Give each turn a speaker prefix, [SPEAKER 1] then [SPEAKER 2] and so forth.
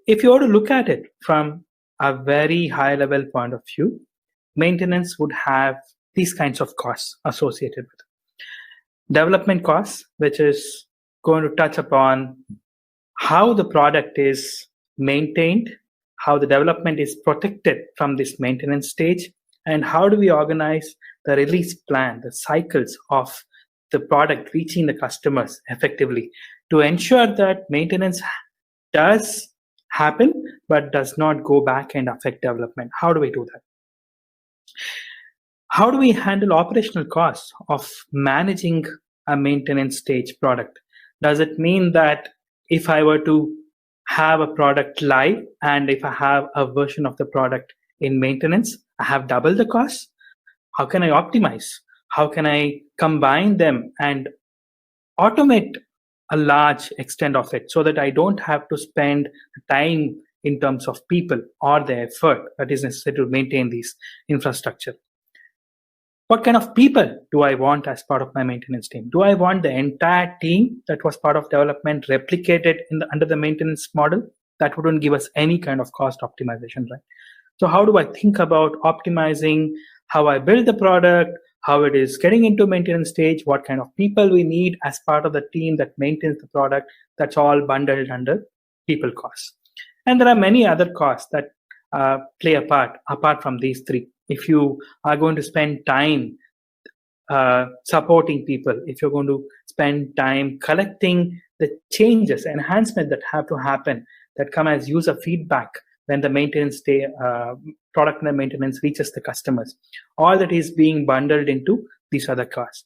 [SPEAKER 1] if you were to look at it from a very high level point of view, maintenance would have these kinds of costs associated with it. Development costs, which is going to touch upon how the product is maintained, how the development is protected from this maintenance stage, and how do we organize the release plan, the cycles of the product reaching the customers effectively to ensure that maintenance does happen but does not go back and affect development. How do we do that? How do we handle operational costs of managing a maintenance stage product? Does it mean that if I were to have a product live and if I have a version of the product in maintenance, I have double the cost? How can I optimize? How can I combine them and automate a large extent of it so that I don't have to spend time in terms of people or the effort that is necessary to maintain these infrastructure? What kind of people do I want as part of my maintenance team? Do I want the entire team that was part of development replicated under the maintenance model? That wouldn't give us any kind of cost optimization, right? So how do I think about optimizing how I build the product, how it is getting into maintenance stage, what kind of people we need as part of the team that maintains the product? That's all bundled under people costs. And there are many other costs that play a part apart from these three. If you are going to spend time supporting people, if you're going to spend time collecting the changes, enhancements that have to happen, that come as user feedback when the maintenance product and the maintenance reaches the customers, all that is being bundled into these other costs.